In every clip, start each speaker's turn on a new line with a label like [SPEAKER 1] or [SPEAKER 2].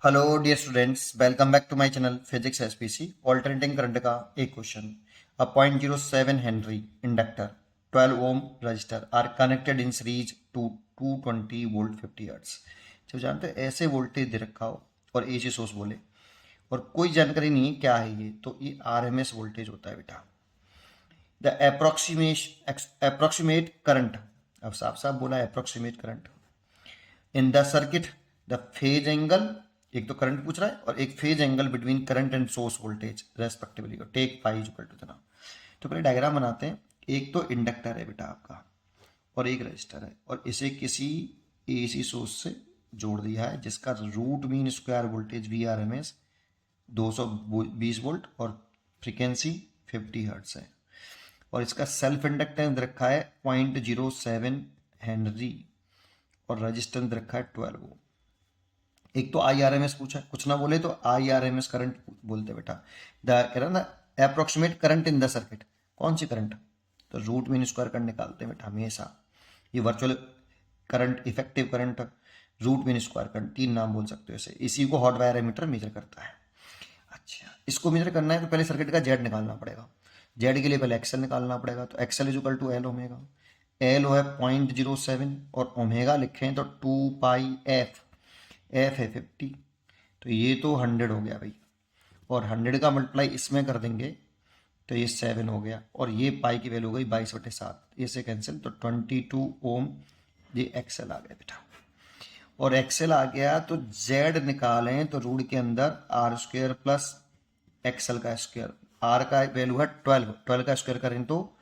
[SPEAKER 1] Hello dear students, welcome back to my channel physics SPC. Alternating current का एक question. A 0.07 henry inductor 12 ohm resistor are connected in series to 220 volt 50 hertz. जब जानते हैं ऐसे voltage दे रखा हो और एसी सोर्स बोले और कोई जानकारी नहीं है क्या है ये, तो ये आरएमएस वोल्टेज होता है बेटा। द अप्रोक्सीमेट करंट, अब साफ साफ बोला approximate current in the circuit, the phase angle, एक तो करंट पूछ रहा है और एक phase angle between current and source voltage respectively, take five equal to तना। तो पहले डायग्राम बनाते हैं। एक तो इंडक्टर है बेटा आपका और एक रजिस्टर है और इसे किसी एसी सोर्स से जोड़ दिया है जिसका root mean square voltage V R M S 220 volt और फ्रीक्वेंसी 50 हर्ट्ज है और इसका सेल्फ इंडक्टेंस रखा है 0.07 हेनरी और रेजिस्टेंस रखा है 12 ओम। एक तो आई आर एम एस पूछा है, कुछ ना बोले तो I R M S current बोलते बेटा। कह रहा ना approximate current in the circuit, कौन सी करंट, तो रूट मीन स्क्वायर करंट निकालते हैं बेटा हमेशा। ये virtual current, effective current, root mean square current, तीन नाम बोल सकते हो इसे। इसी को हॉट वायर एमीटर मेजर करता है। अच्छा, इसको मेजर करना है तो पहले सर्किट का जेड निकालना पड़ेगा। जेड के लिए पहले एक्सएल निकालना पड़ेगा, तो XL is equal to L omega. L है 0.07 और ओमेगा लिखें तो 2 पाई एफ, एफ है 50, तो ये तो 100 हो गया भाई और 100 का मल्टीप्लाई इसमें कर देंगे तो ये 7 हो गया और ये पाई की वैल्यू हो गई 22/7, ये से कैंसिल तो 22 ओम। ये एक्सएल आ गया बेटा और एक्सएल आ गया तो जेड निकालें तो रूट के अंदर आर स्क्वायर प्लस एक्सएल का स्क्वायर, आर का वैल्यू है 12, 12 का स्क्वायर करें तो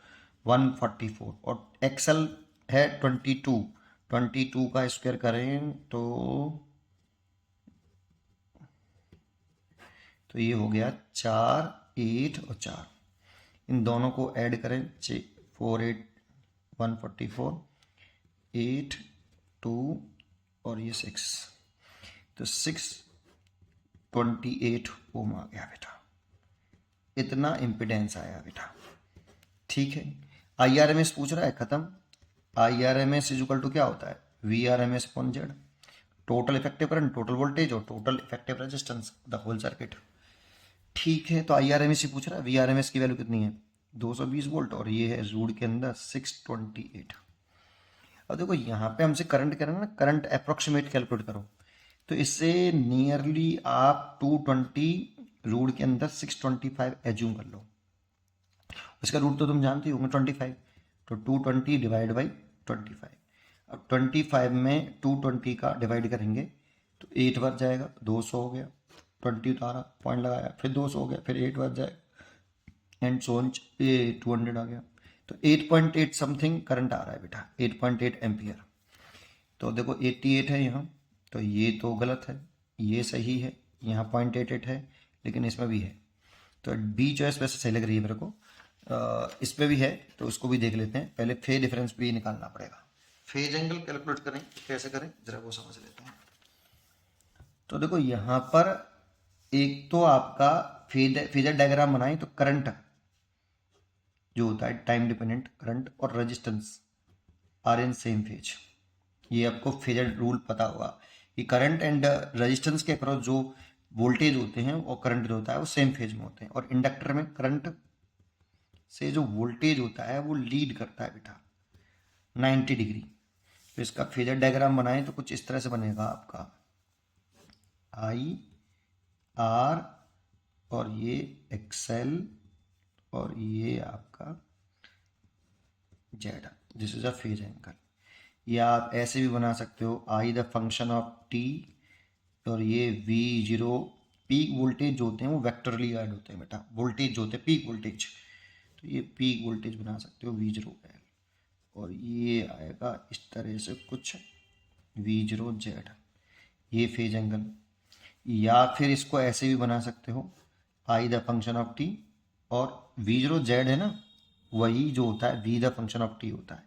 [SPEAKER 1] 144 और एक्सएल है 22, 22 का स्क्वायर करें तो ये हो गया 4, 8 और 4, इन दोनों को ऐड करें 4, 8, 144, 8, 2 और ये 6, तो 628 ओम आ गया बेटा। इतना इम्पिडेंस आया बेटा, ठीक है। आई आर एम एस पूछ रहा है, खत्म। I R M S equal to क्या होता है, V R M S upon Z, total effective current, total voltage और total effective resistance, the whole circuit. ठीक है, तो आई आर एम एस ही पूछ रहा है। वी आर एम एस की वैल्यू कितनी है 220 वोल्ट और ये है रूट के अंदर 628। अब देखो यहाँ पे हमसे करंट कह रहे हैं ना, करंट अप्रोक्सीमेट कैलकुलेट करो, तो इससे नियरली आप 220 रूट के अंदर 625 एज्यूम कर लो। इसका रूट तो तुम जानते हो 25, तो 220 डिवाइड बाई 25। अब 25 में 220 का डिवाइड करेंगे तो 8 बच जाएगा, 200 हो गया। 20 उतारा, पॉइंट लगाया, फिर 200 हो गया, फिर 8 बच जाएगा एंड सो ऑन, ये 200 आ गया। तो 8.8 समथिंग करंट आ रहा है बेटा, 8.8 एम्पियर। तो देखो 88 है यहाँ, तो ये तो गलत है, ये सही है, यहाँ 0.88 है लेकिन इसमें भी है, तो बी चॉइस वैसे सही लग रही है मेरे को। इस पे भी है तो उसको भी देख लेते हैं। पहले फेज डिफरेंस भी निकालना पड़ेगा। फेज एंगल कैलकुलेट करें, कैसे करें जरा वो समझ लेते हैं। तो देखो यहाँ पर एक तो आपका फेजर डायग्राम बनाए तो करंट जो होता है टाइम डिपेंडेंट करंट और resistance R in same phase. ये आपको फेजर रूल पता होगा कि करंट एंड रेजिस्टेंस के अक्रॉस जो वोल्टेज होते हैं और करंट जो होता है वो सेम फेज में होते हैं और इंडक्टर में करंट से जो वोल्टेज होता है वो लीड करता है बेटा 90 डिग्री। तो इसका फेजर डायग्राम बनाएं तो कुछ इस तरह से बनेगा आपका आई आर और ये एक्सएल और ये आपका Z, this is a phase angle. या आप ऐसे भी बना सकते हो I the function of T और ये वी जीरो, पीक वोल्टेज जो होते हैं वो वेक्टरली ऐड होते हैं बेटा, वोल्टेज जो होते हैं पीक वोल्टेज, तो ये पीक वोल्टेज बना सकते हो वी जीरो एल और ये आएगा इस तरह से कुछ वी जीरो जेड, ये फेज एंगल। या फिर इसको ऐसे भी बना सकते हो I the function of T और वी जीरो जेड है ना, वही जो होता है V the function of T होता है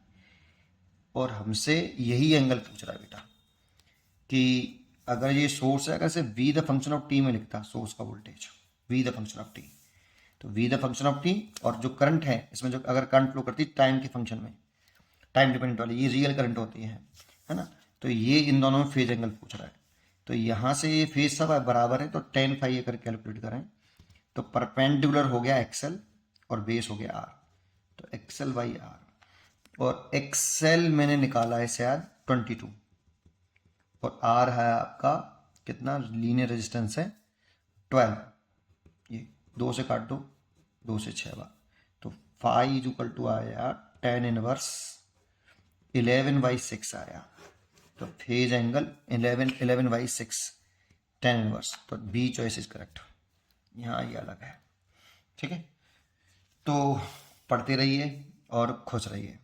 [SPEAKER 1] और हमसे यही एंगल पूछ रहा है बेटा कि अगर ये सोर्स है, अगर से V the function of T में लिखता सोर्स का voltage V the function of T, तो V the function of T और जो करंट है इसमें जो अगर करंट फ्लो करती है टाइम के फंक्शन में, टाइम डिपेंडेंट वाली ये रियल करंट होती है ना, तो ये इन दोनों में फेज एंगल पूछ रहा है। तो यहाँ से ये फेज सब बराबर है, तो टेन फाइव अगर कैलकुलेट करें तो परपेंडिकुलर हो गया एक्सएल और बेस हो गया आर, तो एक्सएल बाई आर, और एक्सएल मैंने निकाला है शायद 22 और आर है आपका कितना, लीनियर रेजिस्टेंस है 12, ये 2 से काट दो, 2 से 6 बार, तो 5 इज इक्वल टू आया 10 इनवर्स 11/6 आया, तो फेज एंगल 11/6 10 इनवर्स, तो बी चॉइस इज करेक्ट। यहाँ ये अलग है, ठीक है। तो पढ़ते रहिए और खुश रहिए।